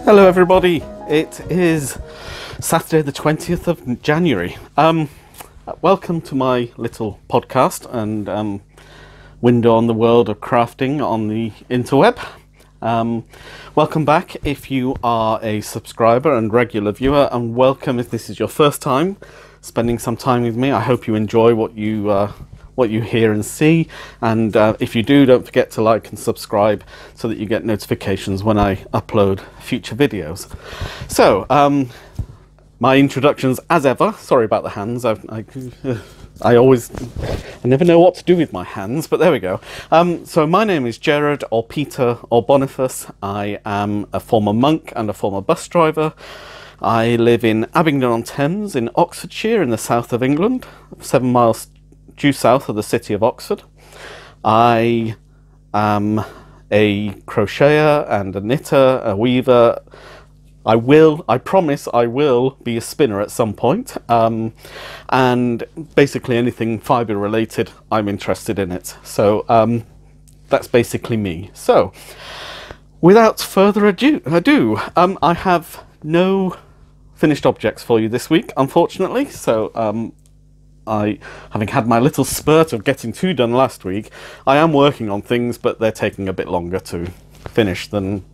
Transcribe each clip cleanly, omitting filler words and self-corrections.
Hello everybody, it is Saturday the 20th of January. Welcome to my little podcast and window on the world of crafting on the interweb. Welcome back if you are a subscriber and regular viewer, and welcome if this is your first time spending some time with me. I hope you enjoy what you hear and see, and if you do, don't forget to like and subscribe so that you get notifications when I upload future videos. So my introductions as ever. Sorry about the hands. I never know what to do with my hands, but there we go. So my name is Gerard, or Peter, or Boniface. I am a former monk and a former bus driver. I live in Abingdon-on-Thames in Oxfordshire in the south of England, 7 miles due south of the city of Oxford. I am a crocheter and a knitter, a weaver. I promise I will be a spinner at some point. And basically anything fibre related, I'm interested in it. So that's basically me. So without further ado, I have no finished objects for you this week, unfortunately. So having had my little spurt of getting two done last week, I am working on things, but they're taking a bit longer to finish than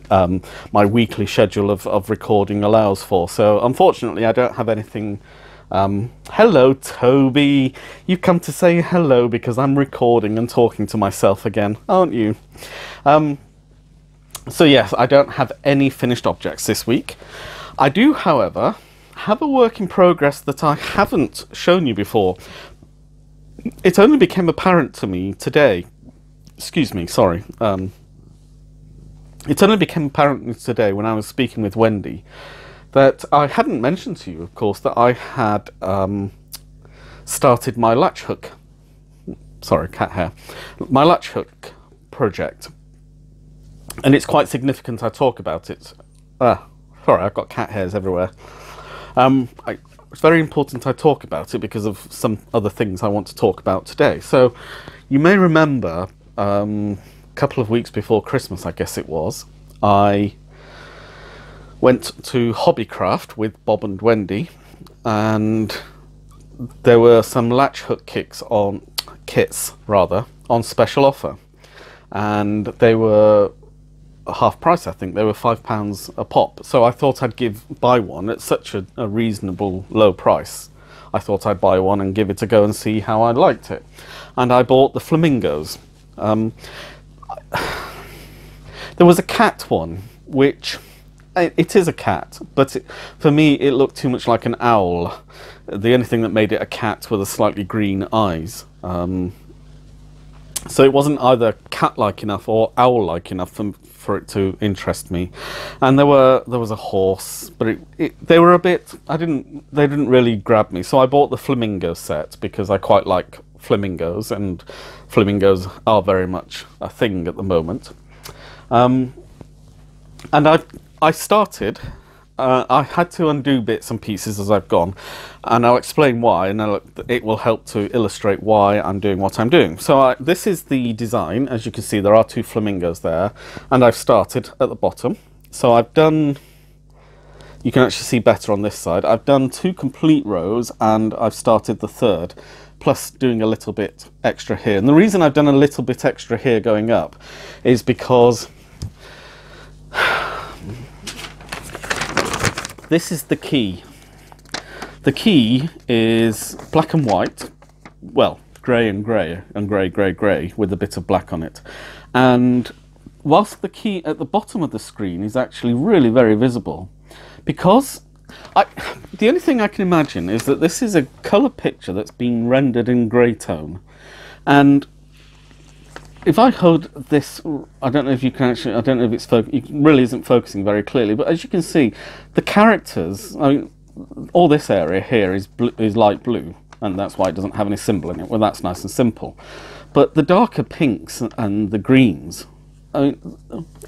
my weekly schedule of recording allows for. So unfortunately I don't have anything. Hello Toby, you've come to say hello because I'm recording and talking to myself again, aren't you? So yes, I don't have any finished objects this week. I do, however, have a work in progress that I haven't shown you before. It only became apparent to me today. Excuse me, sorry. It only became apparent today when I was speaking with Wendy that I hadn't mentioned to you, of course, that I had started my latch hook. Sorry, cat hair. My latch hook project. And it's quite significant I talk about it. Sorry, I've got cat hairs everywhere. It's very important I talk about it because of some other things I want to talk about today. So you may remember a couple of weeks before Christmas, I guess it was, I went to Hobbycraft with Bob and Wendy, and there were some latch hook kits on special offer, and they were half price. I think they were £5 a pop, so I thought I'd buy one at such a reasonable low price. I thought I'd buy one and give it a go and see how I liked it, and I bought the flamingos. There was a cat one, which it is a cat, but for me it looked too much like an owl. The only thing that made it a cat were the slightly green eyes. So it wasn't either cat-like enough or owl-like enough for it to interest me. And there was a horse, but they were a bit. They didn't really grab me. So I bought the flamingo set because I quite like flamingos, and flamingos are very much a thing at the moment. And I started. I had to undo bits and pieces as I've gone, and I'll explain why, and it will help to illustrate why I'm doing what I'm doing. So this is the design. As you can see, there are two flamingos there, and I've started at the bottom. So I've done, you can actually see better on this side, I've done 2 complete rows, and I've started the third, plus doing a little bit extra here. And the reason I've done a little bit extra here going up is because this is the key. The key is black and white, well, grey and grey, and grey, with a bit of black on it. And whilst the key at the bottom of the screen is actually really very visible, because the only thing I can imagine is that this is a colour picture that's been rendered in grey tone. And if I hold this, I don't know if you can actually, I don't know if it really isn't focusing very clearly, but as you can see, the characters, I mean, all this area here is light blue, and that's why it doesn't have any symbol in it. Well, that's nice and simple. But the darker pinks and the greens, I mean,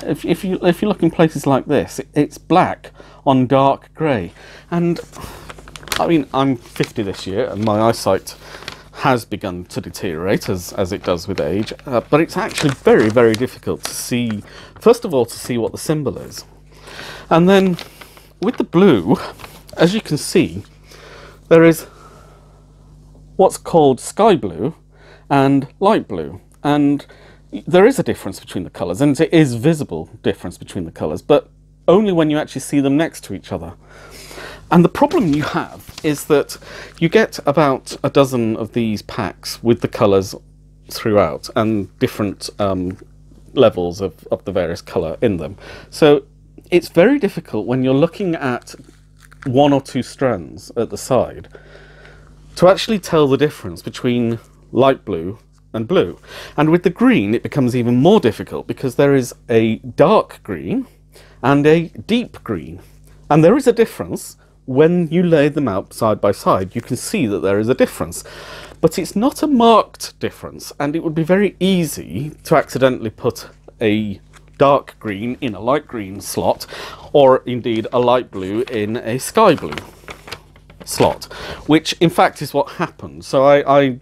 if you look in places like this, it's black on dark grey. And I mean, I'm 50 this year, and my eyesight has begun to deteriorate as it does with age, but it's actually very, very difficult to see, first of all, to see what the symbol is, And then with the blue, as you can see, there is what's called sky blue and light blue, and there is a difference between the colours, and it is visible difference between the colours, but only when you actually see them next to each other. And the problem you have is that you get about a dozen of these packs with the colours throughout and different levels of the various colour in them. So it's very difficult when you're looking at one or two strands at the side to actually tell the difference between light blue and blue. And with the green it becomes even more difficult, because there is a dark green and a deep green, and there is a difference. When you lay them out side by side, you can see that there is a difference, but it's not a marked difference, and it would be very easy to accidentally put a dark green in a light green slot, or indeed a light blue in a sky blue slot, which in fact is what happened. So I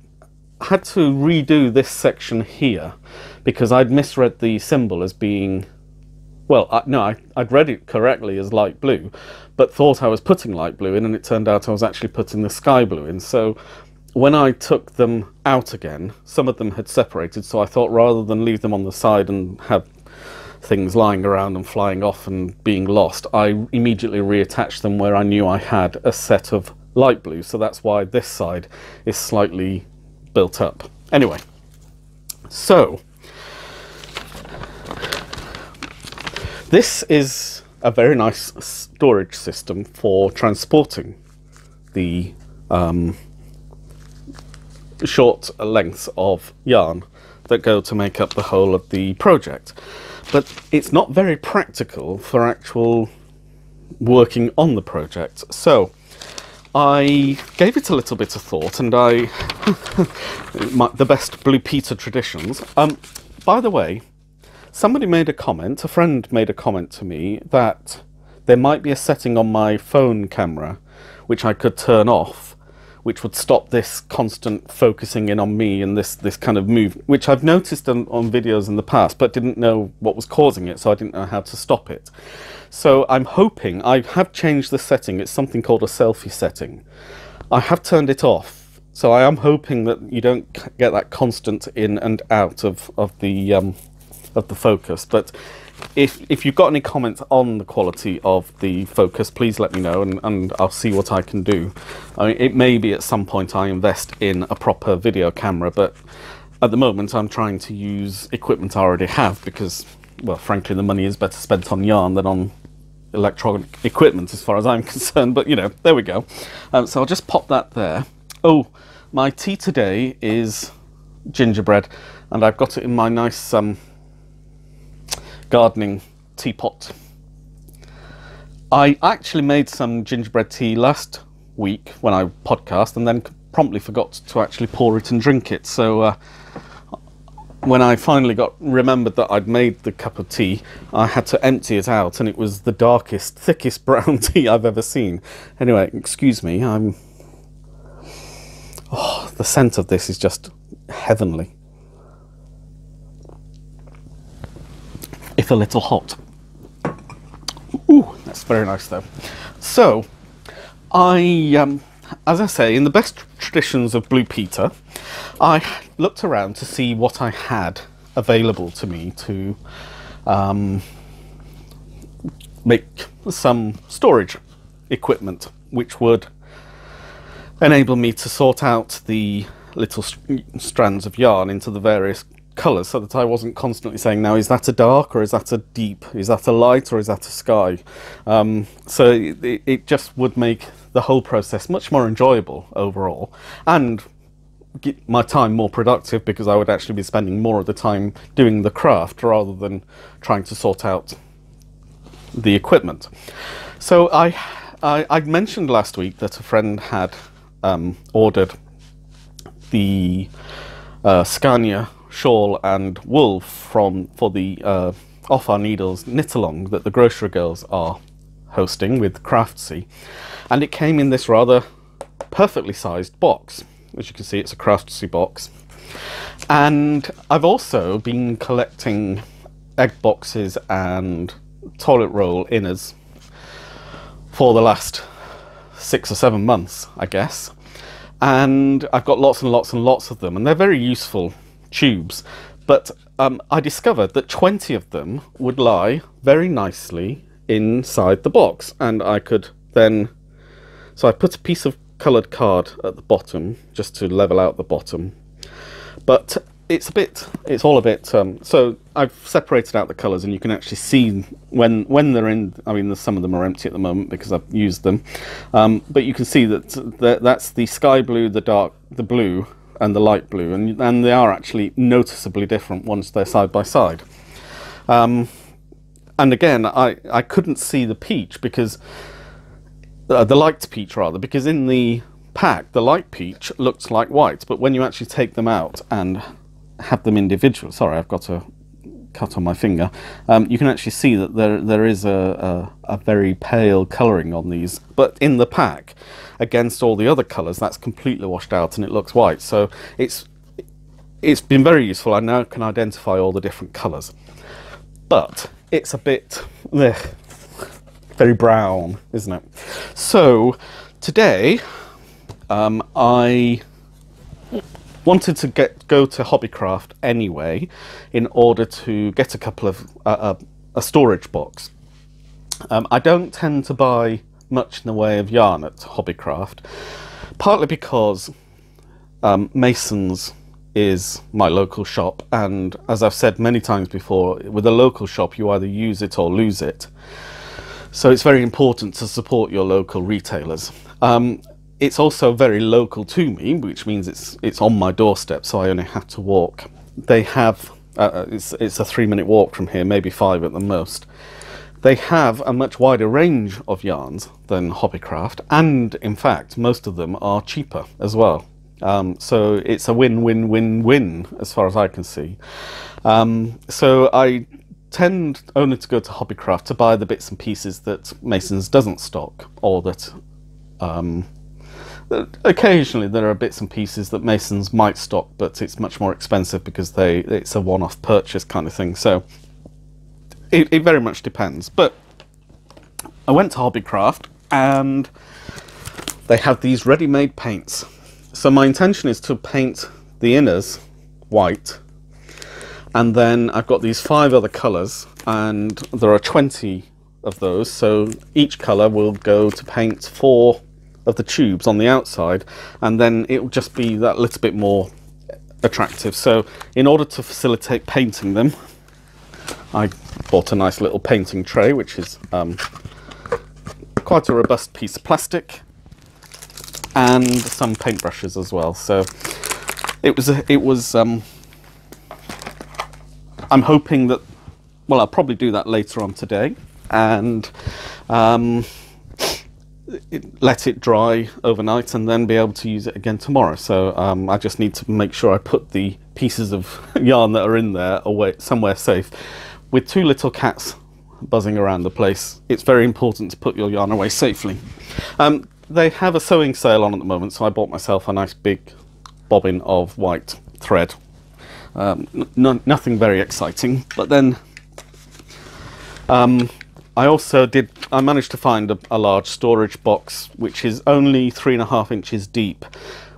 had to redo this section here because I'd misread the symbol as being, well, I'd read it correctly as light blue, but thought I was putting light blue in, and it turned out I was actually putting the sky blue in. So when I took them out again, some of them had separated, so I thought rather than leave them on the side and have things lying around and flying off and being lost, I immediately reattached them where I knew I had a set of light blue, so that's why this side is slightly built up. Anyway, so this is a very nice storage system for transporting the short lengths of yarn that go to make up the whole of the project. But it's not very practical for actual working on the project. So I gave it a little bit of thought, and the best Blue Peter traditions. By the way, somebody made a comment, a friend made a comment to me that there might be a setting on my phone camera which I could turn off, which would stop this constant focusing in on me and this kind of move, which I've noticed on videos in the past, but didn't know what was causing it, so I didn't know how to stop it. So I'm hoping, I have changed the setting, it's something called a selfie setting. I have turned it off, so I am hoping that you don't get that constant in and out of the focus. But if you've got any comments on the quality of the focus, please let me know, and I'll see what I can do. I mean, it may be at some point I invest in a proper video camera, but at the moment I'm trying to use equipment I already have because, well, frankly, the money is better spent on yarn than on electronic equipment as far as I'm concerned, but you know, there we go. So I'll just pop that there. Oh, my tea today is gingerbread, and I've got it in my nice gardening teapot. I actually made some gingerbread tea last week when I podcast, and then promptly forgot to actually pour it and drink it. So when I finally remembered that I'd made the cup of tea, I had to empty it out, and it was the darkest, thickest brown tea I've ever seen. Anyway, excuse me, the scent of this is just heavenly. If a little hot. Ooh, that's very nice though. So, as I say, in the best traditions of Blue Peter, I looked around to see what I had available to me to make some storage equipment which would enable me to sort out the little strands of yarn into the various colours, so that I wasn't constantly saying, now is that a dark or is that a deep, is that a light or is that a sky. So it just would make the whole process much more enjoyable overall, and get my time more productive, because I would actually be spending more of the time doing the craft rather than trying to sort out the equipment. So I mentioned last week that a friend had ordered the Scania shawl and wool for the Off Our Needles knit-along that the Grocery Girls are hosting with Craftsy, and it came in this rather perfectly sized box. As you can see, it's a Craftsy box. And I've also been collecting egg boxes and toilet roll inners for the last 6 or 7 months, I guess, and I've got lots and lots and lots of them, and they're very useful tubes. But I discovered that 20 of them would lie very nicely inside the box, and I could then, so I put a piece of coloured card at the bottom just to level out the bottom, but it's all a bit, so I've separated out the colours, and you can actually see when they're in. I mean, some of them are empty at the moment because I've used them, but you can see that that's the sky blue, the blue, and the light blue, and they are actually noticeably different once they're side by side. And again, I couldn't see the peach because the light peach rather, because in the pack the light peach looks like white, but when you actually take them out and have them individual, sorry, I've got a cut on my finger, you can actually see that there is a very pale colouring on these, but in the pack against all the other colours that's completely washed out and it looks white. So it's been very useful. I now can identify all the different colours, but it's a bit very brown, isn't it? So today I wanted to go to Hobbycraft anyway in order to get a couple of a storage box. I don't tend to buy much in the way of yarn at Hobbycraft, partly because Mason's is my local shop, and as I've said many times before, with a local shop you either use it or lose it. So it's very important to support your local retailers. It's also very local to me, which means it's on my doorstep, so I only have to walk. They have, it's a 3-minute walk from here, maybe 5 at the most. They have a much wider range of yarns than Hobbycraft, and in fact, most of them are cheaper as well. So it's a win-win-win-win as far as I can see. So I tend only to go to Hobbycraft to buy the bits and pieces that Mason's doesn't stock, or that occasionally there are bits and pieces that Mason's might stock, but it's much more expensive because it's a one-off purchase kind of thing. So it very much depends. But I went to Hobbycraft and they have these ready-made paints. So my intention is to paint the inners white, and then I've got these 5 other colours, and there are 20 of those, so each colour will go to paint 4 of the tubes on the outside, and then it will just be that little bit more attractive. So in order to facilitate painting them, I bought a nice little painting tray, which is quite a robust piece of plastic, and some paintbrushes as well. So it was I'm hoping that, well, I'll probably do that later on today, and let it dry overnight and then be able to use it again tomorrow. So I just need to make sure I put the pieces of yarn that are in there away somewhere safe. With 2 little cats buzzing around the place, it's very important to put your yarn away safely. They have a sewing sale on at the moment, so I bought myself a nice big bobbin of white thread. Nothing very exciting, but then I managed to find a large storage box which is only 3.5 inches deep,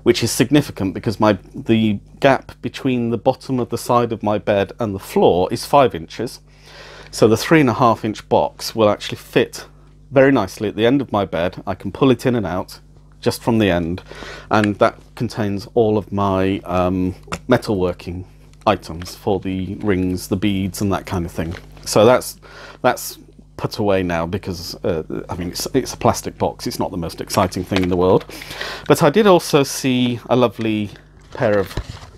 which is significant because the gap between the bottom of the side of my bed and the floor is 5 inches. So the 3.5 inch box will actually fit very nicely at the end of my bed. I can pull it in and out just from the end, and that contains all of my metalworking items for the rings, the beads, and that kind of thing. So that's put away now because I mean it's a plastic box. It's not the most exciting thing in the world. But I did also see a lovely pair of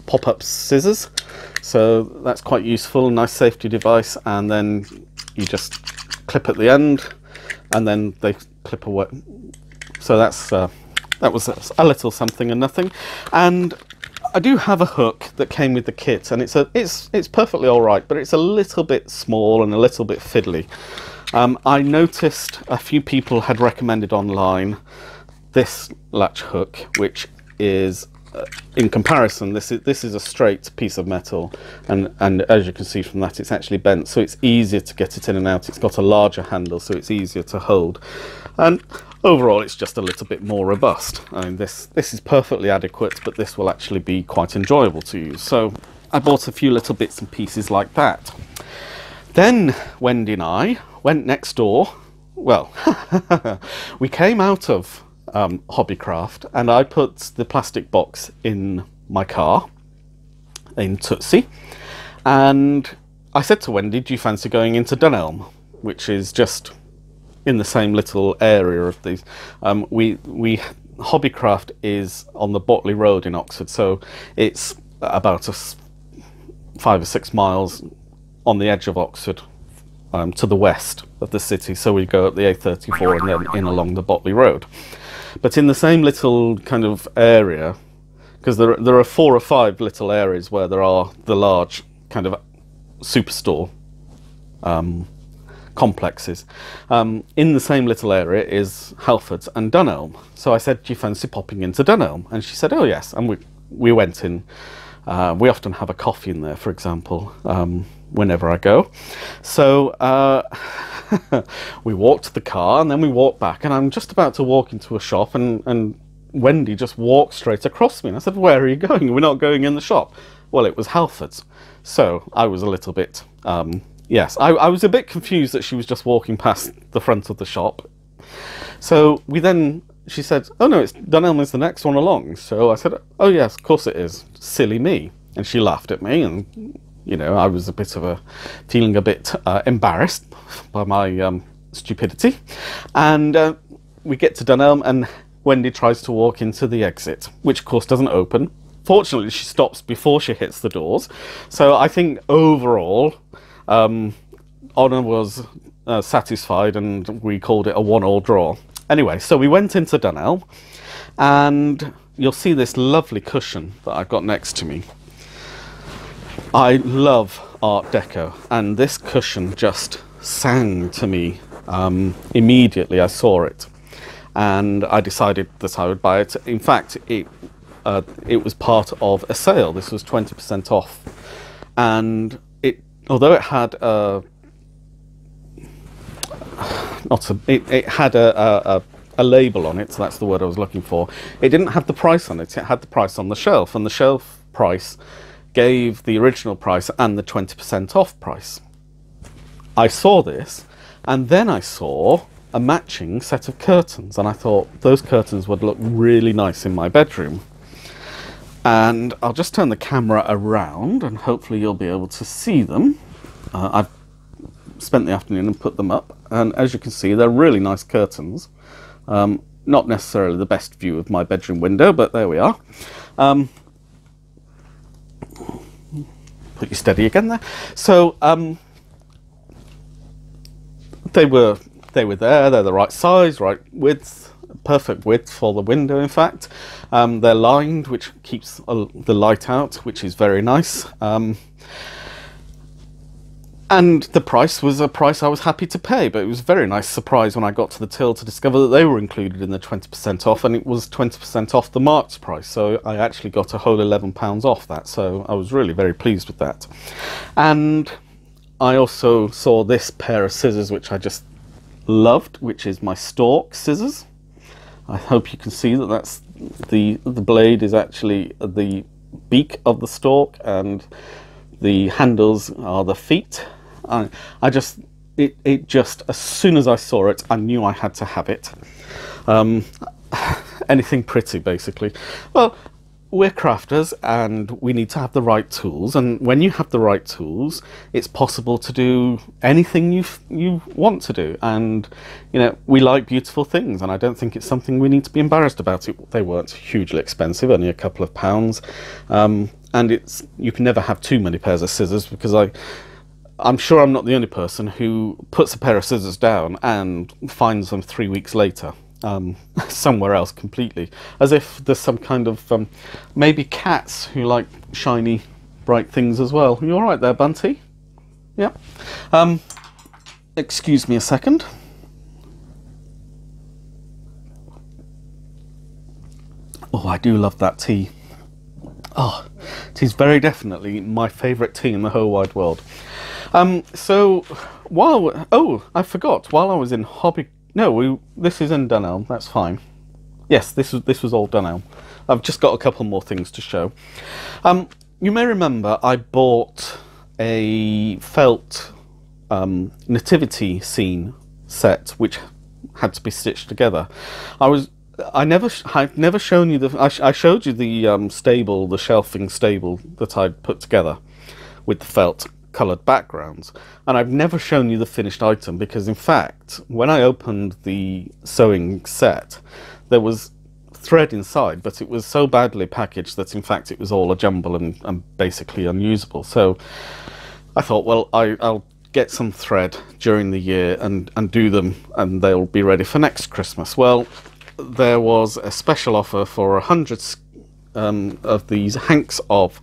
pop-up scissors, so that's quite useful, nice safety device, and then you just clip at the end and then they clip away. So that was a little something and nothing. And I do have a hook that came with the kit, and it's perfectly all right, but it's a little bit small and a little bit fiddly. I noticed a few people had recommended online this latch hook, which is in comparison, this is a straight piece of metal, and as you can see from that, it's actually bent, so it's easier to get it in and out. It's got a larger handle, so it's easier to hold, and overall it's just a little bit more robust. I mean, this is perfectly adequate, but this will actually be quite enjoyable to use. So I bought a few little bits and pieces like that. Then Wendy and I went next door. Well, we came out of Hobbycraft, and I put the plastic box in my car in Tootsie, and I said to Wendy, do you fancy going into Dunelm, which is just in the same little area of these. Hobbycraft is on the Botley Road in Oxford, so it's about 5 or 6 miles on the edge of Oxford, to the west of the city. So we go up the A34 and then in along the Botley Road. But in the same little kind of area, because there are 4 or 5 little areas where there are the large kind of superstore complexes. In the same little area is Halfords and Dunelm. So I said, do you fancy popping into Dunelm? And she said, oh yes. And we went in. We often have a coffee in there, for example, whenever I go. So we walked to the car, and then we walked back, and I'm just about to walk into a shop, and Wendy just walked straight across me. And I said, where are you going? We're not going in the shop. Well, it was Halfords. So I was a little bit, yes, I was a bit confused that she was just walking past the front of the shop. So she said, oh no, Dunelm is the next one along. So I said, oh yes, of course it is. Silly me. And she laughed at me, and you know, I was feeling a bit embarrassed by my stupidity. And we get to Dunelm, and Wendy tries to walk into the exit, which of course doesn't open. Fortunately, she stops before she hits the doors. So I think overall, Honor was satisfied, and we called it a 1-1 draw. Anyway, so we went into Dunelm, and you'll see this lovely cushion that I've got next to me. I love Art Deco, and this cushion just sang to me immediately I saw it, and I decided that I would buy it. In fact, it was part of a sale. This was 20% off, and although it had it had a label on it, so that's the word I was looking for. It didn't have the price on it. It had the price on the shelf, and the shelf price gave the original price and the 20% off price. I saw this, and then I saw a matching set of curtains, and I thought those curtains would look really nice in my bedroom. And I'll just turn the camera around, and hopefully you'll be able to see them. I've spent the afternoon and put them up, and as you can see, they're really nice curtains. Not necessarily the best view of my bedroom window, but there we are. Put you steady again there. So they were there. They're the right size, right width, perfect width for the window. In fact, they're lined, which keeps the light out, which is very nice. And the price was a price I was happy to pay, but it was a very nice surprise when I got to the till to discover that they were included in the 20% off, and it was 20% off the marked price, so I actually got a whole £11 off that, so I was really very pleased with that. And I also saw this pair of scissors, which I just loved, which is my Stork scissors. I hope you can see that that's the blade is actually the beak of the stork, and the handles are the feet. It just, as soon as I saw it, I knew I had to have it. Anything pretty, basically. Well, we're crafters, and we need to have the right tools, and when you have the right tools, it's possible to do anything you want to do. And you know, we like beautiful things, and I don't think it's something we need to be embarrassed about. They weren't hugely expensive, only a couple of pounds. And you can never have too many pairs of scissors, because I'm sure I'm not the only person who puts a pair of scissors down and finds them 3 weeks later somewhere else completely, as if there's some kind of maybe cats who like shiny bright things as well. You all right there, Bunty? Yeah. Excuse me a second. Oh, I do love that tea. Oh, it is very definitely my favourite tea in the whole wide world. So while I forgot, while I was in Hobby, no, this is in Dunelm. That's fine. Yes, this was all Dunelm. I've just got a couple more things to show. You may remember I bought a felt nativity scene set which had to be stitched together. I've never shown you I showed you the stable, the shelving stable that I'd put together with the felt coloured backgrounds, and I've never shown you the finished item because, in fact, when I opened the sewing set, there was thread inside, but it was so badly packaged that, in fact, it was all a jumble and basically unusable. So I thought, well, I'll get some thread during the year and do them, and they'll be ready for next Christmas. Well, there was a special offer for 100 of these hanks of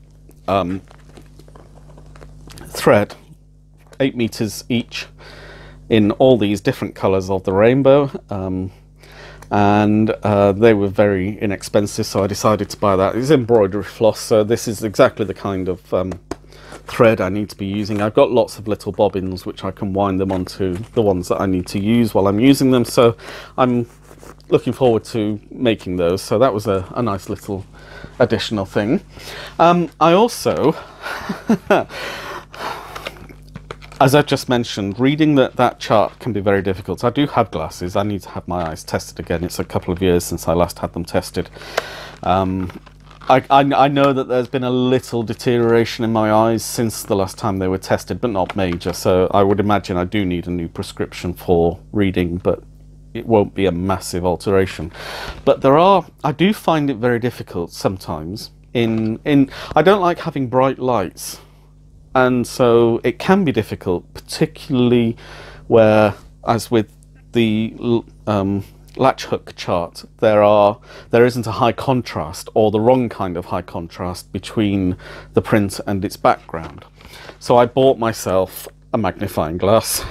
thread, 8 meters each, in all these different colors of the rainbow, and they were very inexpensive, so I decided to buy that. It's embroidery floss, so this is exactly the kind of thread I need to be using. I've got lots of little bobbins which I can wind them onto the ones that I need to use while I'm using them, so I'm looking forward to making those. So that was a nice little additional thing. I also as I've just mentioned, reading that chart can be very difficult. I do have glasses. I need to have my eyes tested again. It's a couple of years since I last had them tested. I know that there's been a little deterioration in my eyes since the last time they were tested, but not major. So I would imagine I do need a new prescription for reading, but it won't be a massive alteration. But I do find it very difficult sometimes. I don't like having bright lights, and so it can be difficult, particularly where, as with the latch hook chart, there isn't a high contrast, or the wrong kind of high contrast, between the print and its background. So I bought myself a magnifying glass,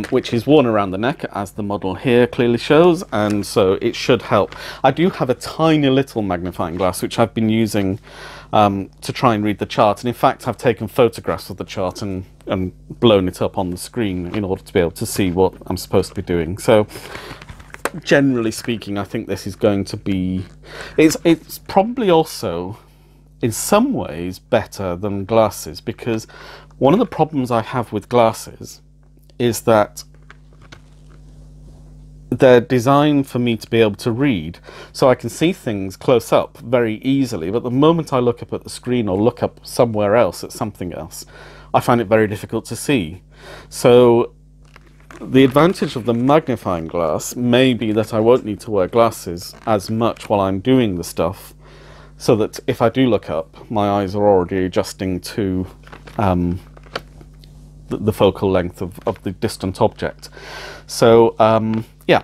which is worn around the neck, as the model here clearly shows, and so it should help. I do have a tiny little magnifying glass which I've been using to try and read the chart, and in fact I've taken photographs of the chart and blown it up on the screen in order to be able to see what I'm supposed to be doing. So generally speaking, I think this is going to be, it's probably also in some ways better than glasses, because one of the problems I have with glasses is that they're designed for me to be able to read, so I can see things close up very easily, but the moment I look up at the screen or look up somewhere else at something else, I find it very difficult to see. So the advantage of the magnifying glass may be that I won't need to wear glasses as much while I'm doing the stuff, so that if I do look up, my eyes are already adjusting to the focal length of the distant object. So yeah,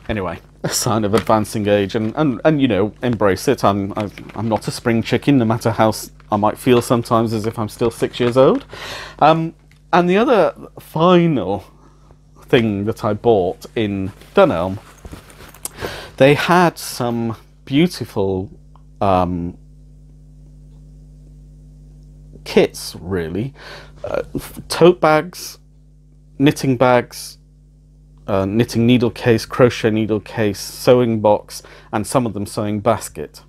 anyway, a sign of advancing age, and you know, embrace it. I'm not a spring chicken, no matter how I might feel sometimes as if I'm still 6 years old. And the other final thing that I bought in Dunelm, they had some beautiful kits, really. Tote bags, knitting bags, knitting needle case, crochet needle case, sewing box, and some of them sewing basket,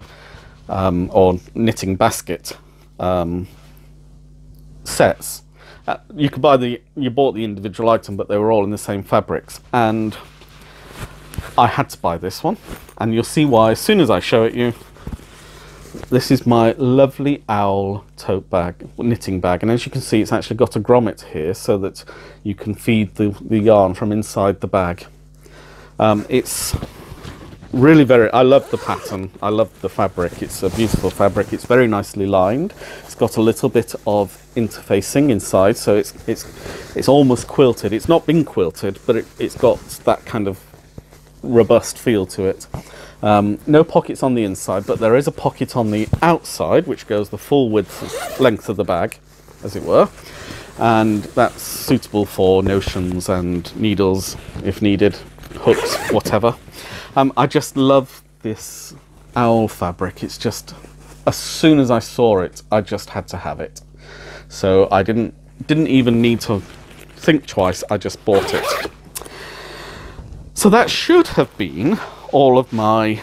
or knitting basket sets. You could you bought the individual item, but they were all in the same fabrics, and I had to buy this one, and you'll see why as soon as I show it you. This is my lovely owl tote bag, knitting bag, and as you can see, it's actually got a grommet here so that you can feed the yarn from inside the bag. It's really I love the pattern, I love the fabric. It's a beautiful fabric, it's very nicely lined, it's got a little bit of interfacing inside, so it's almost quilted. It's not been quilted, but it's got that kind of robust feel to it. No pockets on the inside, but there is a pocket on the outside which goes the full length of the bag, as it were, and that's suitable for notions and needles if needed, hooks, whatever. I just love this owl fabric. It's just as soon as I saw it, I just had to have it. So I didn't even need to think twice, I just bought it. So that should have been all of my,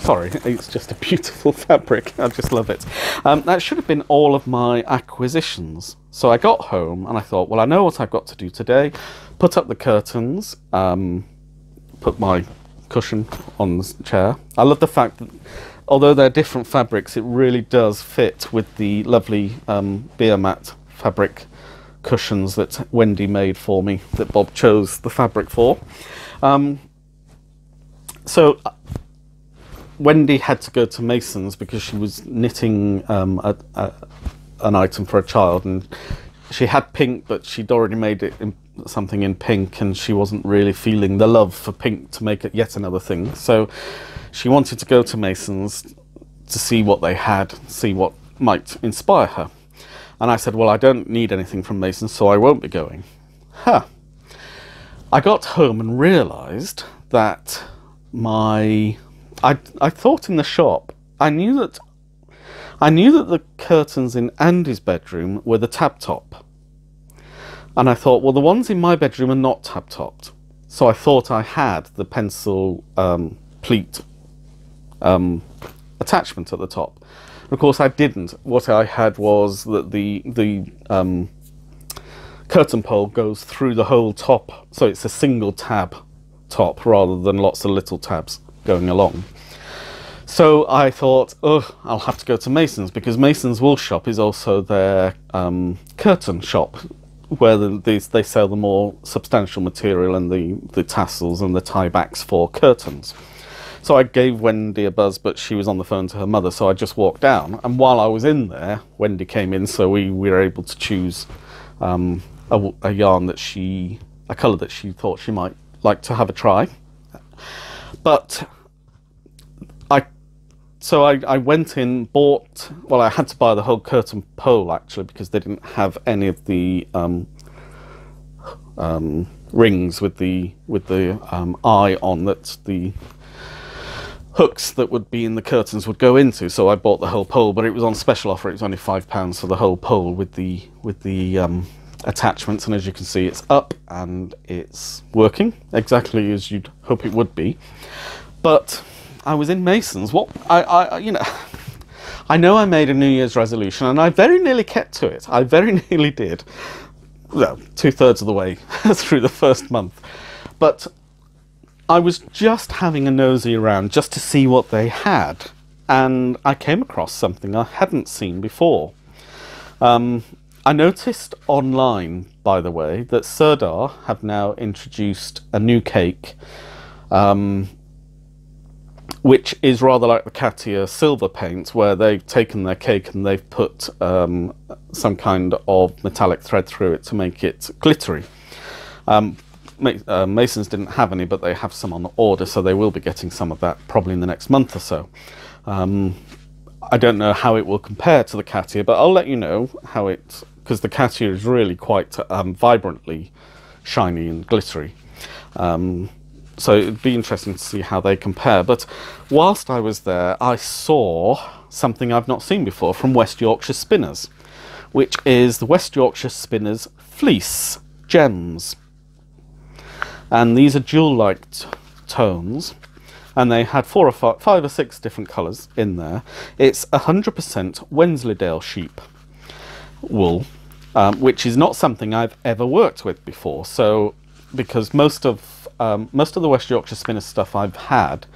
sorry, it's just a beautiful fabric, I just love it. That should have been all of my acquisitions. So I got home and I thought, well, I know what I've got to do today. Put up the curtains, put my cushion on the chair. I love the fact that although they're different fabrics, it really does fit with the lovely beer mat fabric cushions that Wendy made for me, that Bob chose the fabric for. So Wendy had to go to Mason's because she was knitting an item for a child, and she had pink, but she'd already made it in something in pink, and she wasn't really feeling the love for pink to make it yet another thing. So she wanted to go to Mason's to see what they had, see what might inspire her. And I said, well, I don't need anything from Mason's, so I won't be going. I got home and realised that I thought in the shop, I knew that the curtains in Andy's bedroom were the tab top. And I thought, well, the ones in my bedroom are not tab topped. So I thought I had the pencil pleat attachment at the top. Of course, I didn't. What I had was that the curtain pole goes through the whole top, so it's a single tab top rather than lots of little tabs going along. So I thought, oh, I'll have to go to Mason's, because Mason's Wool Shop is also their curtain shop, where they sell the more substantial material and the tassels and the tie backs for curtains. So I gave Wendy a buzz, but she was on the phone to her mother, so I just walked down. And while I was in there, Wendy came in, so we were able to choose a yarn that a colour that she thought she might like to have a try. But So I went in, bought, well, I had to buy the whole curtain pole actually, because they didn't have any of the rings with the eye on that the hooks that would be in the curtains would go into. So I bought the whole pole, but it was on special offer. It was only £5 for the whole pole with the attachments, and as you can see, it's up and it's working exactly as you'd hope it would be. But I was in Mason's. I know I made a New Year's resolution, and I very nearly kept to it. I very nearly did. Well, 2/3 of the way through the first month. But I was just having a nosy around just to see what they had, and I came across something I hadn't seen before. I noticed online, by the way, that Sirdar have now introduced a new cake, which is rather like the Katia silver paint, where they've taken their cake and they've put some kind of metallic thread through it to make it glittery. Mason's didn't have any, but they have some on order, so they will be getting some of that probably in the next month or so. I don't know how it will compare to the Katia, but I'll let you know how it, because the Katia is really quite vibrantly shiny and glittery. So it'd be interesting to see how they compare. But whilst I was there, I saw something I've not seen before from West Yorkshire Spinners, which is the West Yorkshire Spinners Fleece Gems. And these are jewel-like tones, and they had 5 or 6 different colours in there. It's 100% Wensleydale sheep wool, which is not something I've ever worked with before. So, because most of the West Yorkshire Spinners stuff I've had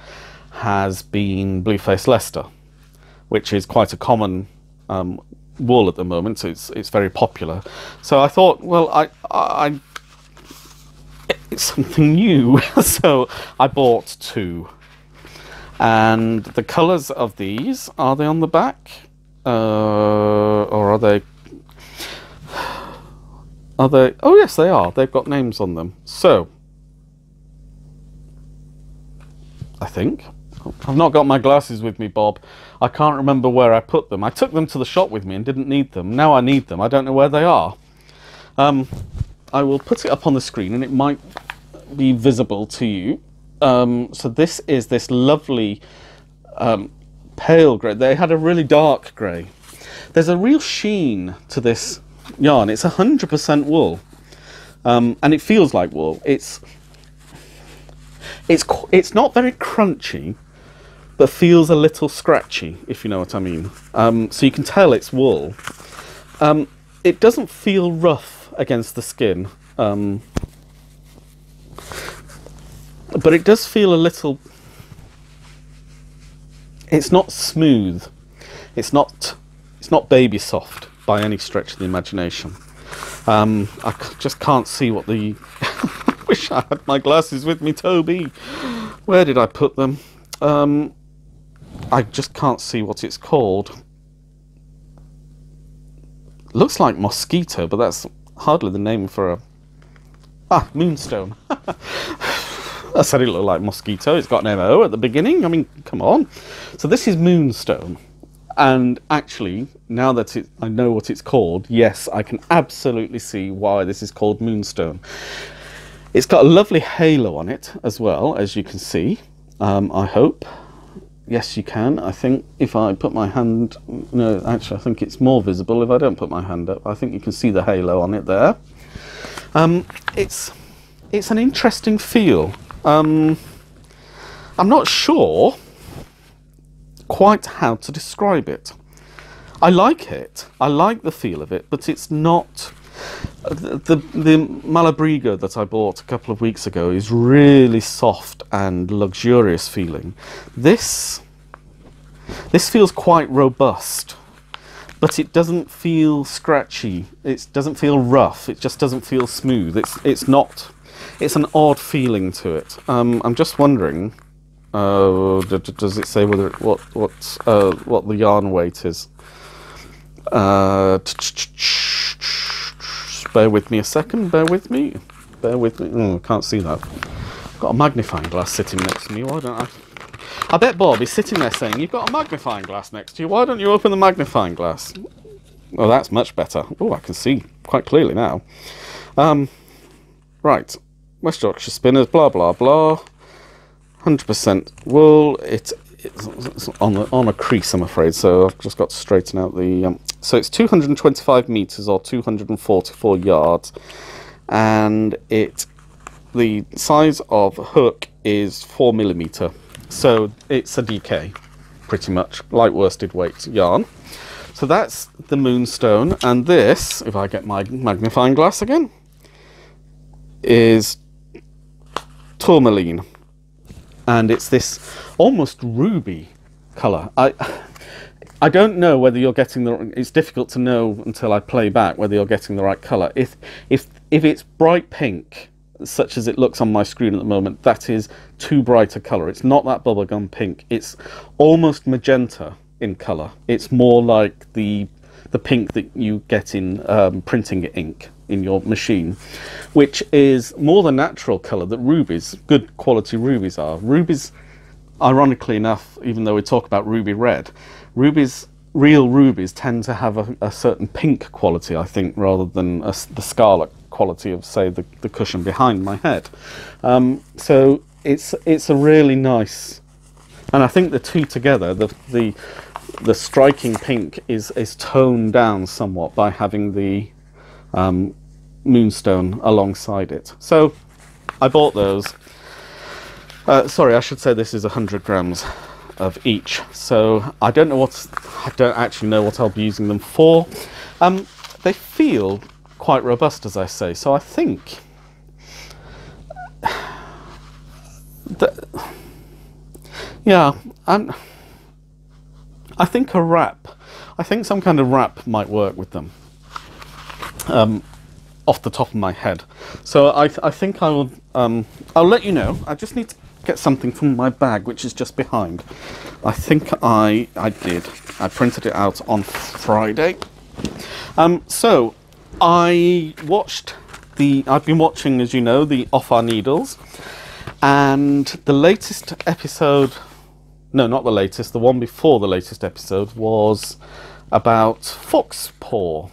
has been Blueface Leicester, which is quite a common wool at the moment. So it's very popular. So I thought, well, it's something new. So I bought 2, and the colours of these, are they on the back, or are they? Are they? Oh yes, they are. They've got names on them. So I think I've not got my glasses with me, Bob. I can't remember where I put them. I took them to the shop with me and didn't need them. Now I need them. I don't know where they are. I will put it up on the screen, and it might be visible to you. So this is this lovely pale grey. They had a really dark grey. There's a real sheen to this yarn. It's 100% wool, and it feels like wool. It's not very crunchy, but feels a little scratchy, if you know what I mean. So you can tell it's wool. It doesn't feel rough against the skin, but it does feel a little. It's not smooth. It's not baby soft by any stretch of the imagination. Just can't see what the. I wish I had my glasses with me, Toby. Where did I put them? I just can't see what it's called. Looks like mosquito, but that's hardly the name for a... moonstone. I said it looked like mosquito. It's got an M-O at the beginning. I mean, come on. So this is moonstone. And actually, now that I know what it's called, yes, I can absolutely see why this is called moonstone. It's got a lovely halo on it as well, as you can see. I hope. Yes, you can. I think if I put my hand... No, actually, I think it's more visible if I don't put my hand up. I think you can see the halo on it there. It's an interesting feel. I'm not sure quite how to describe it. I like it. I like the feel of it, but it's not... The Malabrigo that I bought a couple of weeks ago is really soft and luxurious feeling. This feels quite robust, but it doesn't feel scratchy. It doesn't feel rough. It just doesn't feel smooth. It's an odd feeling to it. I'm just wondering, does it say whether what the yarn weight is? Bear with me a second, bear with me. Oh, I can't see that. I've got a magnifying glass sitting next to me, why don't I? I bet Bob is sitting there saying, you've got a magnifying glass next to you, why don't you open the magnifying glass? Oh, that's much better. Oh, I can see quite clearly now. Right, West Yorkshire Spinners, blah, blah, blah. 100% wool, it's on a crease, I'm afraid, so I've just got to straighten out the... So it's 225 metres or 244 yards, and the size of hook is 4mm, so it's a DK, pretty much, light worsted weight yarn. So that's the moonstone, and this, if I get my magnifying glass again, is tourmaline, and it's this almost ruby colour. I don't know whether you're getting the... It's difficult to know until I play back whether you're getting the right colour. If it's bright pink, such as it looks on my screen at the moment, that is too bright a colour. It's not that bubblegum pink. It's almost magenta in colour. It's more like the pink that you get in printing ink in your machine, which is more the natural colour that rubies, good quality rubies are. Rubies, ironically enough, even though we talk about ruby red, real rubies tend to have a certain pink quality, I think, rather than the scarlet quality of, say, the cushion behind my head. So it's a really nice, and I think the two together, the striking pink is toned down somewhat by having the moonstone alongside it. So I bought those. Sorry, I should say this is 100 grams of each, so I don't actually know what I'll be using them for. They feel quite robust, as I say, so I think that, yeah, I think some kind of wrap might work with them, off the top of my head. So I think I will, I'll let you know. I just need to get something from my bag, which is just behind. I think I did. I printed it out on Friday. So I've been watching, as you know, the Off Our Needles, and the latest episode, no, not the latest, the one before the latest episode was about foxpaw,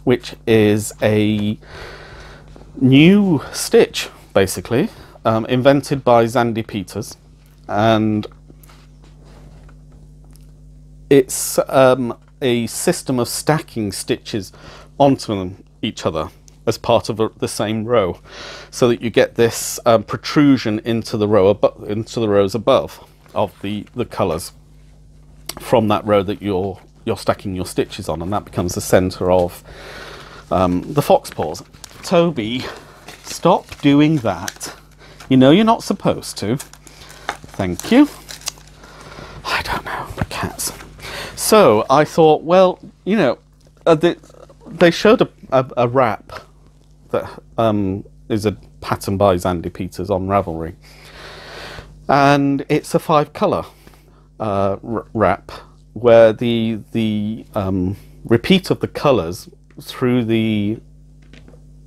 which is a new stitch, basically, invented by Zandy Peters, and it's a system of stacking stitches onto each other as part of the same row, so that you get this protrusion into the rows above of the colours from that row that you're stacking your stitches on, and that becomes the centre of the fox paws. Toby, stop doing that. You know you're not supposed to. Thank you. I don't know, the cats. So I thought, well, you know, they showed a wrap that is a pattern by Zandy Peters on Ravelry, and it's a 5-colour wrap where the repeat of the colours through the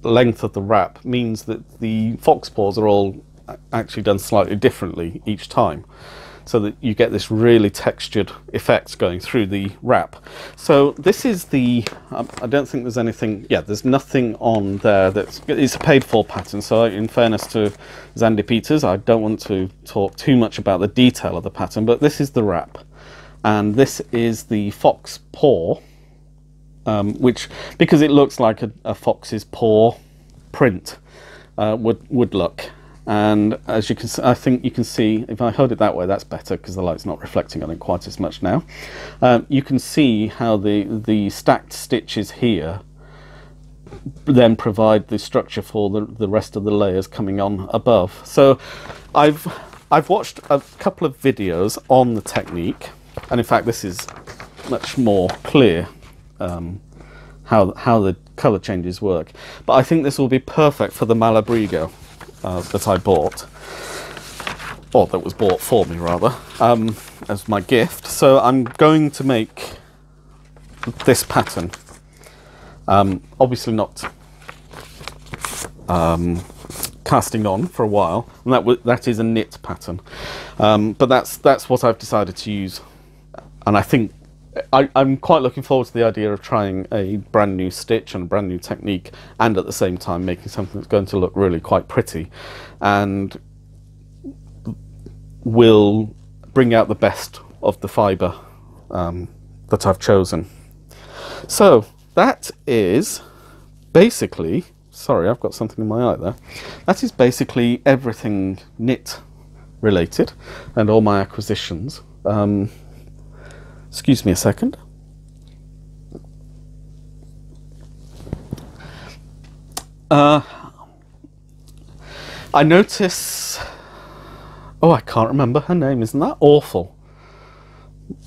length of the wrap means that the fox paws are all actually done slightly differently each time, so that you get this really textured effect going through the wrap. So this is the, I don't think there's anything, yeah, there's nothing on there it's a paid for pattern, so in fairness to Zandy Peters, I don't want to talk too much about the detail of the pattern, but this is the wrap, and this is the fox paw, which, because it looks like a fox's paw print would look. And as you can, I think you can see, if I hold it that way, that's better because the light's not reflecting on it quite as much now. You can see how the stacked stitches here then provide the structure for the rest of the layers coming on above. So I've watched a couple of videos on the technique, and in fact this is much more clear how the colour changes work. But I think this will be perfect for the Malabrigo that I bought, or that was bought for me rather, as my gift. So I'm going to make this pattern, obviously not casting on for a while, and that is a knit pattern, but that's what I've decided to use, and I think I'm quite looking forward to the idea of trying a brand new stitch and a brand new technique, and at the same time making something that's going to look really quite pretty and will bring out the best of the fibre that I've chosen. So that is basically, sorry, I've got something in my eye there. That is basically everything knit related and all my acquisitions. Excuse me a second. I notice, oh, I can't remember her name. Isn't that awful?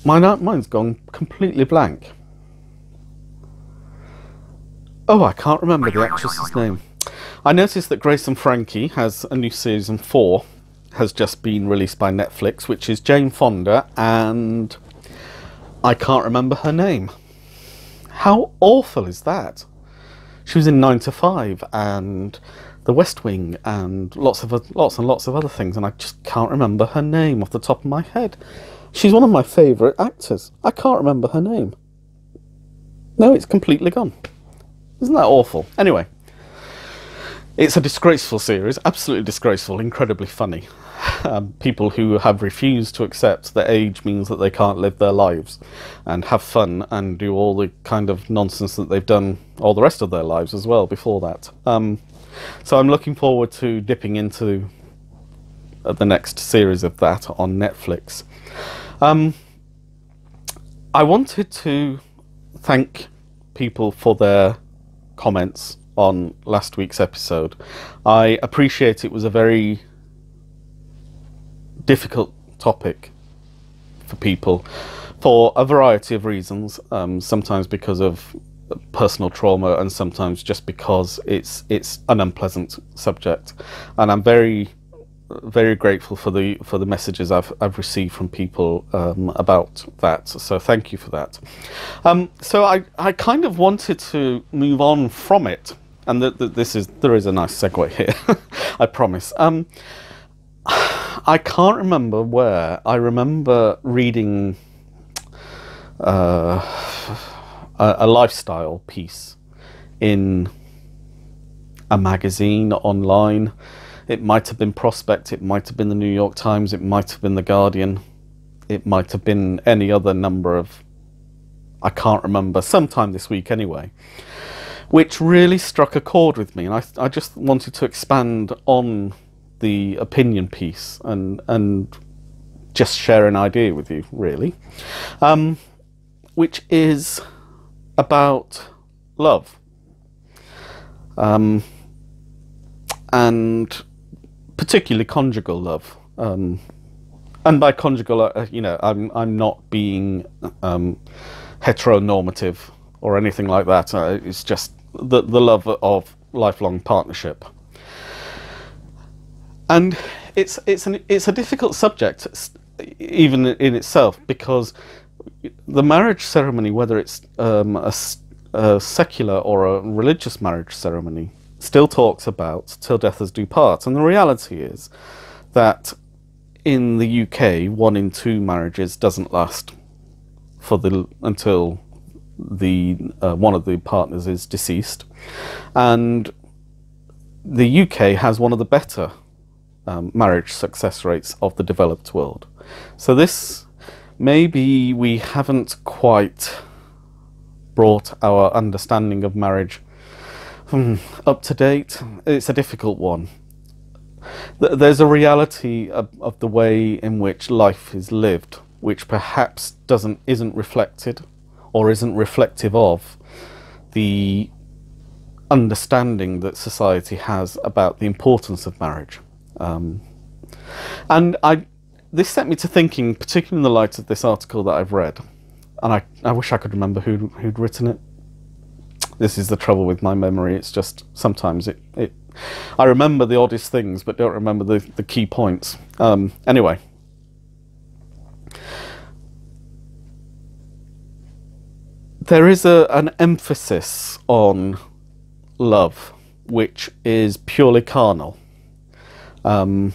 Mine's gone completely blank. Oh, I can't remember the actress's name. I noticed that Grace and Frankie has a new season 4, has just been released by Netflix, which is Jane Fonda, and I can't remember her name. How awful is that? She was in 9 to 5 and The West Wing and lots and lots of other things, and I just can't remember her name off the top of my head. She's one of my favourite actors. I can't remember her name. No, it's completely gone. Isn't that awful? Anyway, it's a disgraceful series, absolutely disgraceful, incredibly funny. People who have refused to accept that age means that they can't live their lives and have fun and do all the kind of nonsense that they've done all the rest of their lives as well before that. So I'm looking forward to dipping into the next series of that on Netflix. I wanted to thank people for their comments on last week's episode. I appreciate it was a very difficult topic for people for a variety of reasons, sometimes because of personal trauma and sometimes just because it's an unpleasant subject, and I'm very grateful for the messages I've received from people about that, so thank you for that. So I kind of wanted to move on from it, and there is a nice segue here. I promise. I can't remember where. I remember reading a lifestyle piece in a magazine online. It might have been Prospect, it might have been the New York Times, it might have been the Guardian, it might have been any other number of I can't remember, sometime this week anyway, which really struck a chord with me, and I just wanted to expand on the opinion piece and just share an idea with you, really, which is about love, and particularly conjugal love. And by conjugal, I'm not being heteronormative or anything like that. It's just the love of lifelong partnership. And it's a difficult subject, even in itself, because the marriage ceremony, whether it's a secular or a religious marriage ceremony, still talks about till death us do part. And the reality is that in the UK, 1 in 2 marriages doesn't last until the one of the partners is deceased, and the UK has one of the better marriage success rates of the developed world. So this, maybe we haven't quite brought our understanding of marriage up to date. It's a difficult one. There's a reality of the way in which life is lived, which perhaps isn't reflected or isn't reflective of the understanding that society has about the importance of marriage. And this set me to thinking, particularly in the light of this article that I've read, and I wish I could remember who'd written it. This is the trouble with my memory. It's just sometimes I remember the oddest things, but don't remember the key points. Anyway, there is an emphasis on love, which is purely carnal, and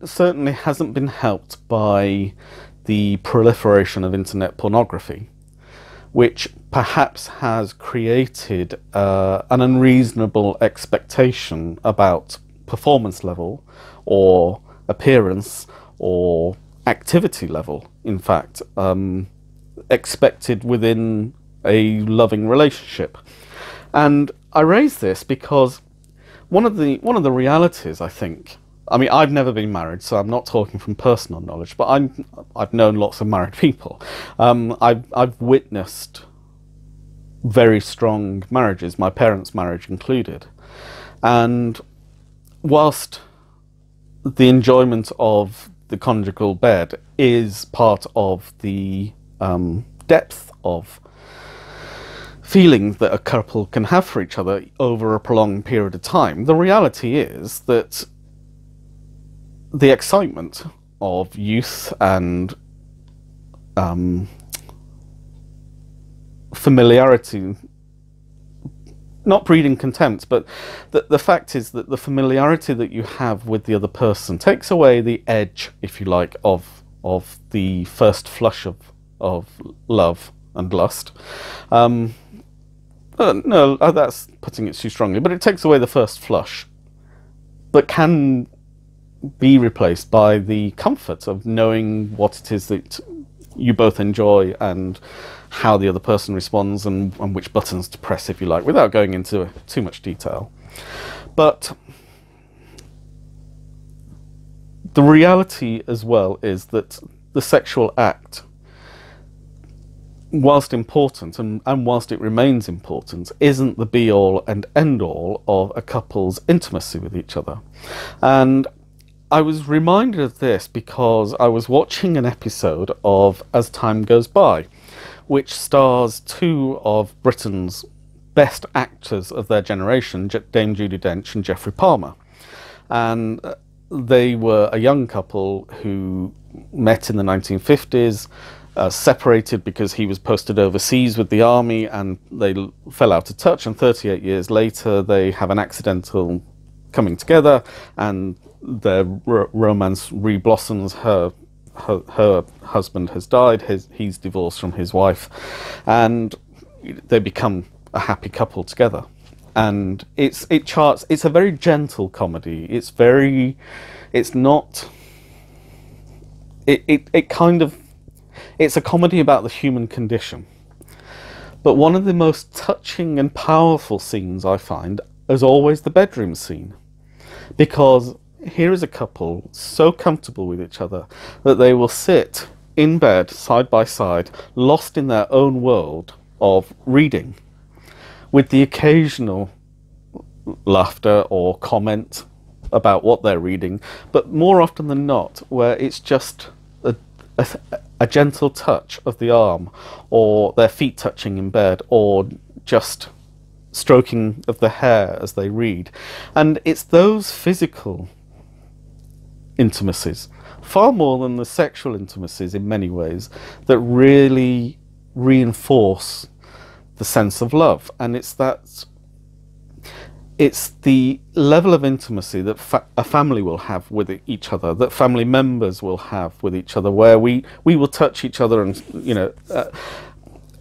certainly hasn't been helped by the proliferation of internet pornography, which perhaps has created an unreasonable expectation about performance level or appearance or activity level, in fact, expected within a loving relationship. And I raise this because one of the realities, I think, I mean, I've never been married, so I'm not talking from personal knowledge, but I've known lots of married people. I've witnessed very strong marriages, my parents' marriage included. And whilst the enjoyment of the conjugal bed is part of the depth of feeling that a couple can have for each other over a prolonged period of time, the reality is that the excitement of youth and familiarity, not breeding contempt, but the fact is that the familiarity that you have with the other person takes away the edge, if you like, of the first flush of love and lust. No, that's putting it too strongly, but it takes away the first flush, but can be replaced by the comfort of knowing what it is that you both enjoy and how the other person responds and which buttons to press, if you like, without going into too much detail. But the reality as well is that the sexual act, whilst important and whilst it remains important, isn't the be-all and end-all of a couple's intimacy with each other. And I was reminded of this because I was watching an episode of As Time Goes By, which stars 2 of Britain's best actors of their generation, Dame Judi Dench and Geoffrey Palmer. And they were a young couple who met in the 1950s, separated because he was posted overseas with the army, and they fell out of touch, and 38 years later they have an accidental coming together, and their romance re-blossoms. Her husband has died, he's divorced from his wife, and they become a happy couple together. And it's a very gentle comedy. It's a comedy about the human condition. But one of the most touching and powerful scenes I find is always the bedroom scene, because here is a couple so comfortable with each other that they will sit in bed side by side, lost in their own world of reading, with the occasional laughter or comment about what they're reading, but more often than not where it's just a gentle touch of the arm, or their feet touching in bed, or just stroking of the hair as they read. And it's those physical intimacies, far more than the sexual intimacies in many ways, that really reinforce the sense of love. And it's the level of intimacy that a family will have with each other, that family members will have with each other, where we will touch each other, and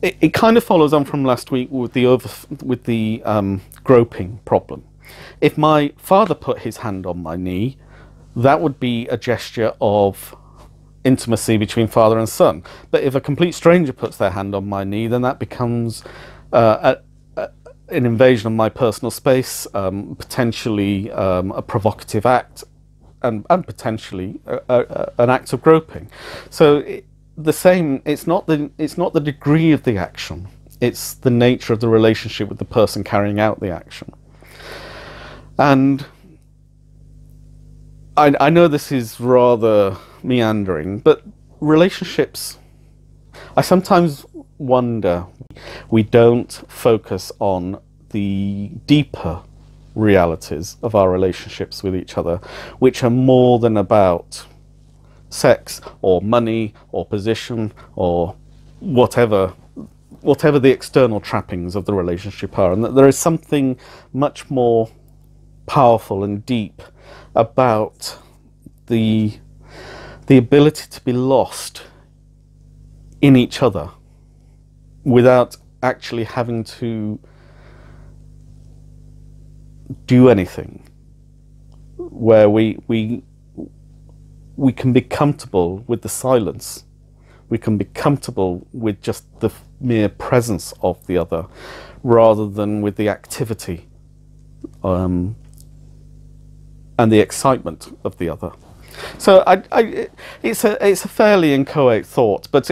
it kind of follows on from last week with the groping problem. If my father put his hand on my knee, that would be a gesture of intimacy between father and son. But if a complete stranger puts their hand on my knee, then that becomes an invasion of my personal space, potentially a provocative act, and potentially an act of groping. So it's not the degree of the action, it's the nature of the relationship with the person carrying out the action. And I know this is rather meandering, but relationships, I sometimes wonder we don't focus on the deeper realities of our relationships with each other, which are more than about sex or money or position or whatever the external trappings of the relationship are, and that there is something much more powerful and deep about the ability to be lost in each other without actually having to do anything, where we can be comfortable with the silence, we can be comfortable with just the mere presence of the other, rather than with the activity and the excitement of the other. So it's a fairly inchoate thought, but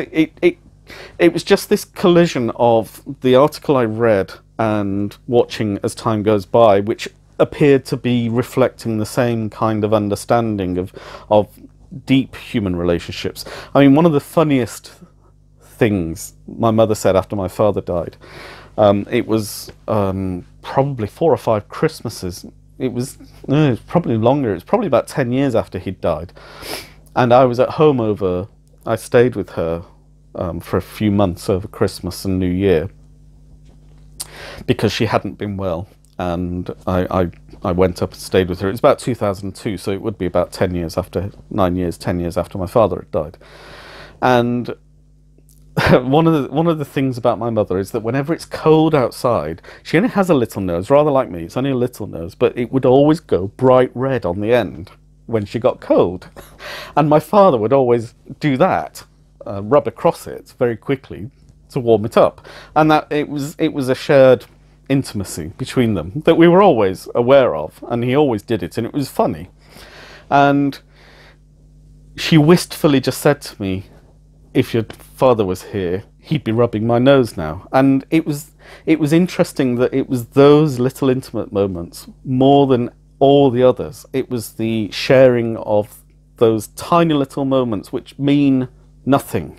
it was just this collision of the article I read and watching as time goes by, which appeared to be reflecting the same kind of understanding of deep human relationships. I mean, one of the funniest things my mother said after my father died, it was probably 4 or 5 Christmases. It was probably longer. It was probably about 10 years after he'd died. And I was at home I stayed with her for a few months over Christmas and New Year, because she hadn't been well. And I went up and stayed with her. It was about 2002, so it would be about 10 years after my father had died. And one of the things about my mother is that whenever it's cold outside, she only has a little nose, rather like me. It's only a little nose, but it would always go bright red on the end when she got cold. And my father would always do that, rub across it very quickly to warm it up. And that it was a shared intimacy between them that we were always aware of, and he always did it, and it was funny. And she wistfully just said to me, if your father was here, he'd be rubbing my nose now. And it was interesting that it was those little intimate moments, more than all the others. It was the sharing of those tiny little moments which mean nothing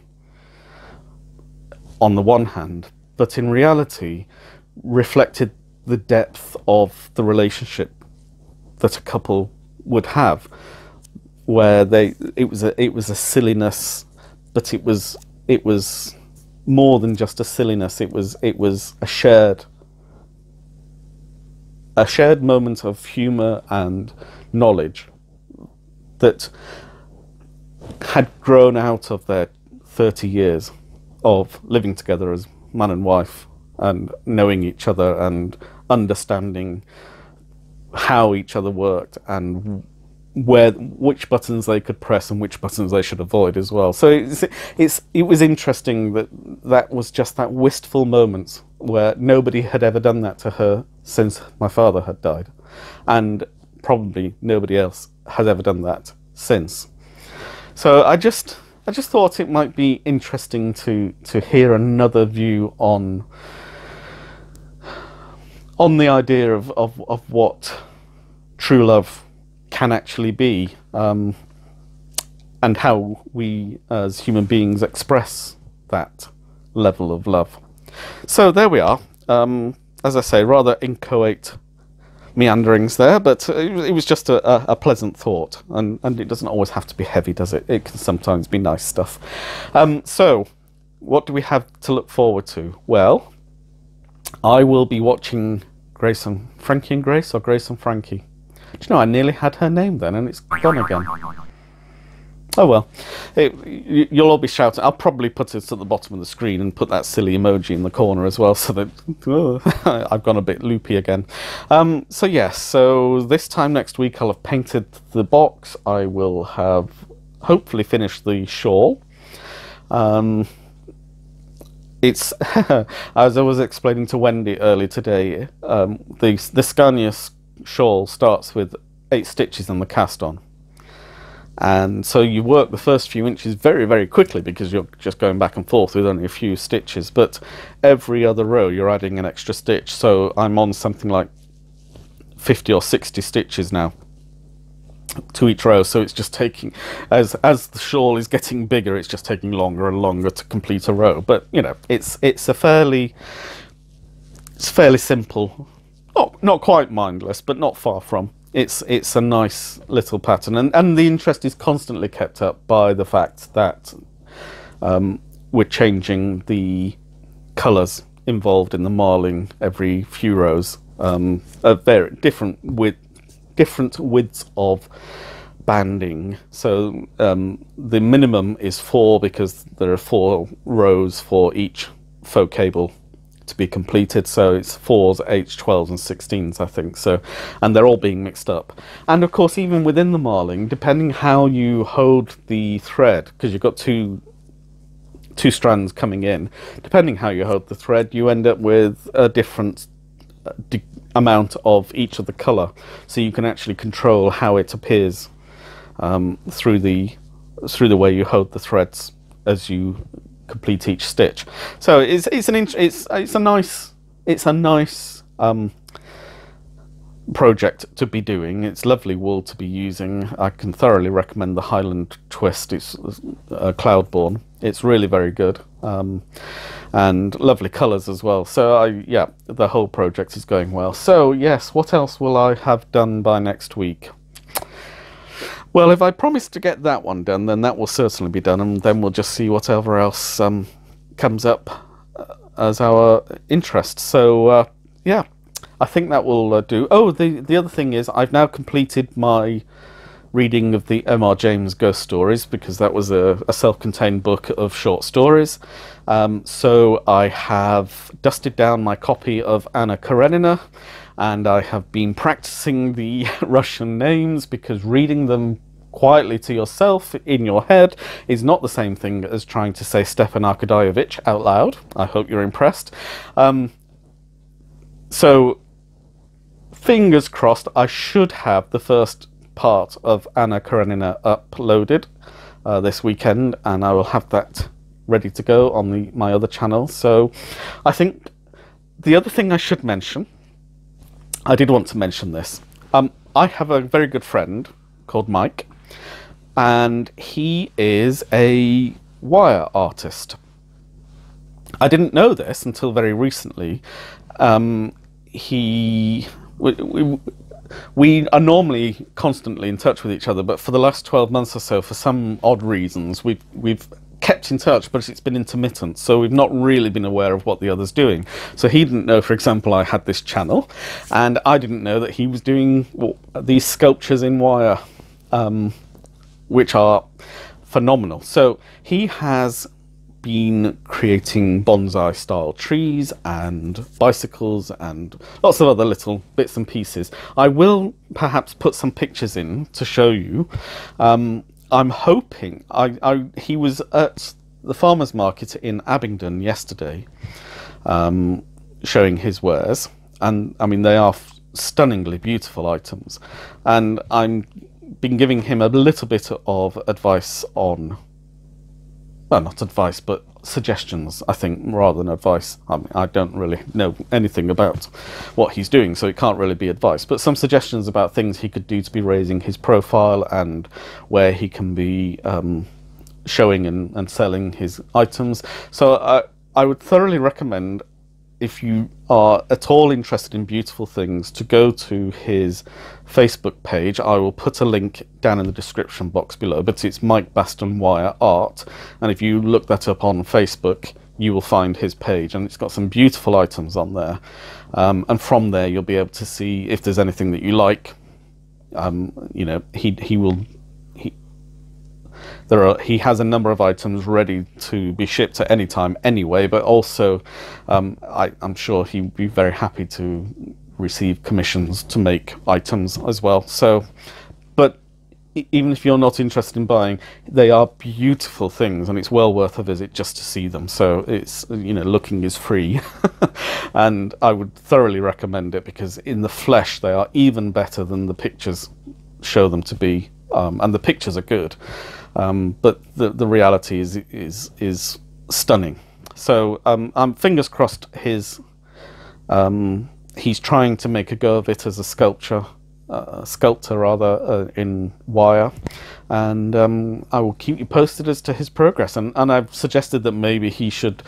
on the one hand, but in reality reflected the depth of the relationship that a couple would have, where it was a silliness, but it was more than just a silliness. It was a shared moment of humour and knowledge that had grown out of their 30 years of living together as man and wife, and knowing each other and understanding how each other worked and which buttons they could press and which buttons they should avoid as well. So it was interesting that was just that wistful moment where nobody had ever done that to her since my father had died, and probably nobody else has ever done that since. So I just thought it might be interesting to hear another view on the idea of what true love can actually be, and how we as human beings express that level of love. So there we are. As I say, rather inchoate meanderings there, but it was just a pleasant thought, and it doesn't always have to be heavy, does it? It can sometimes be nice stuff. So what do we have to look forward to? Well, I will be watching Grace and Frankie and Grace, or Grace and Frankie. Do you know, I nearly had her name then, and it's gone again. Oh well, you'll all be shouting. I'll probably put it at the bottom of the screen and put that silly emoji in the corner as well, so that I've gone a bit loopy again. So yes, so this time next week I'll have painted the box. I will have hopefully finished the shawl. It's as I was explaining to Wendy earlier today, the Scania shawl starts with 8 stitches on the cast on. And so you work the first few inches very, very quickly because you're just going back and forth with only a few stitches, but every other row you're adding an extra stitch. So I'm on something like 50 or 60 stitches now to each row, so it's just taking, as the shawl is getting bigger, it's just taking longer and longer to complete a row. But you know, it's fairly simple, not quite mindless, but not far from. It's a nice little pattern, and the interest is constantly kept up by the fact that we're changing the colours involved in the marling every few rows, very different widths of banding. So the minimum is 4 because there are 4 rows for each faux cable to be completed, so it's 4s, 8s, 12s and 16s, I think. So, and they're all being mixed up. And of course, even within the marling, depending how you hold the thread, because you've got two strands coming in, depending how you hold the thread, you end up with a different amount of each of the colour, so you can actually control how it appears through the way you hold the threads as you complete each stitch. So it's a nice project to be doing. It's lovely wool to be using. I can thoroughly recommend the Highland Twist. It's Cloudborne. It's really very good, and lovely colours as well. So yeah, the whole project is going well. So yes, what else will I have done by next week? Well, if I promise to get that one done, then that will certainly be done, and then we'll just see whatever else comes up as our interest. So yeah, I think that will do. Oh, the other thing is, I've now completed my reading of the M.R. James Ghost Stories, because that was a self-contained book of short stories. So I have dusted down my copy of Anna Karenina, and I have been practicing the Russian names, because reading them quietly to yourself in your head is not the same thing as trying to say Stepan Arkadievich out loud. I hope you're impressed. So fingers crossed, I should have the first part of Anna Karenina uploaded this weekend, and I will have that ready to go on my other channel. So I think the other thing I should mention, I did want to mention this. I have a very good friend called Mike, and he is a wire artist. I didn't know this until very recently. We are normally constantly in touch with each other, but for the last 12 months or so, for some odd reasons, we've kept in touch, but it's been intermittent, so we've not really been aware of what the other's doing. So he didn't know, for example, I had this channel, and I didn't know that he was doing these sculptures in wire, which are phenomenal. So he has been creating bonsai style trees and bicycles and lots of other little bits and pieces. I will perhaps put some pictures in to show you. I'm hoping, he was at the farmers market in Abingdon yesterday, showing his wares, and I mean they are stunningly beautiful items, and I'm been giving him a little bit of advice on, well, not advice but suggestions, I think, rather than advice. I mean, I don't really know anything about what he's doing, so it can't really be advice, but some suggestions about things he could do to be raising his profile and where he can be showing and selling his items. So I would thoroughly recommend, if you are at all interested in beautiful things, to go to his Facebook page. I will put a link down in the description box below, but it's Mike Baston Wire Art, and if you look that up on Facebook you will find his page, and it's got some beautiful items on there, and from there you'll be able to see if there's anything that you like. You know, he has a number of items ready to be shipped at any time anyway, but also I'm sure he'd be very happy to receive commissions to make items as well. So, but even if you're not interested in buying, they are beautiful things, and it's well worth a visit just to see them. So it's, you know, looking is free and I would thoroughly recommend it, because in the flesh they are even better than the pictures show them to be, and the pictures are good. But the reality is stunning. So I'm fingers crossed he's trying to make a go of it as a sculptor in wire, and I will keep you posted as to his progress. And I've suggested that maybe he should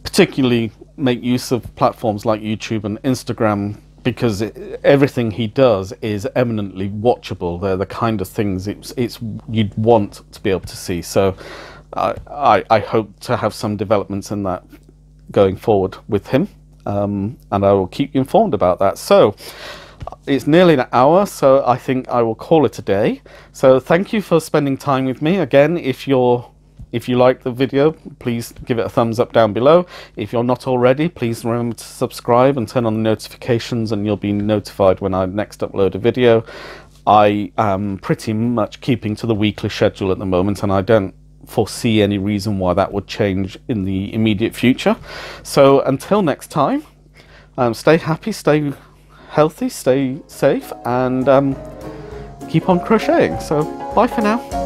particularly make use of platforms like YouTube and Instagram, because everything he does is eminently watchable. They're the kind of things you'd want to be able to see. So I hope to have some developments in that going forward with him, and I will keep you informed about that. So it's nearly an hour, so I think I will call it a day. So thank you for spending time with me. Again, if you like the video, please give it a thumbs up down below. If you're not already, please remember to subscribe and turn on the notifications, and you'll be notified when I next upload a video. I am pretty much keeping to the weekly schedule at the moment, and I don't foresee any reason why that would change in the immediate future. So until next time, stay happy, stay healthy, stay safe, and keep on crocheting. So bye for now.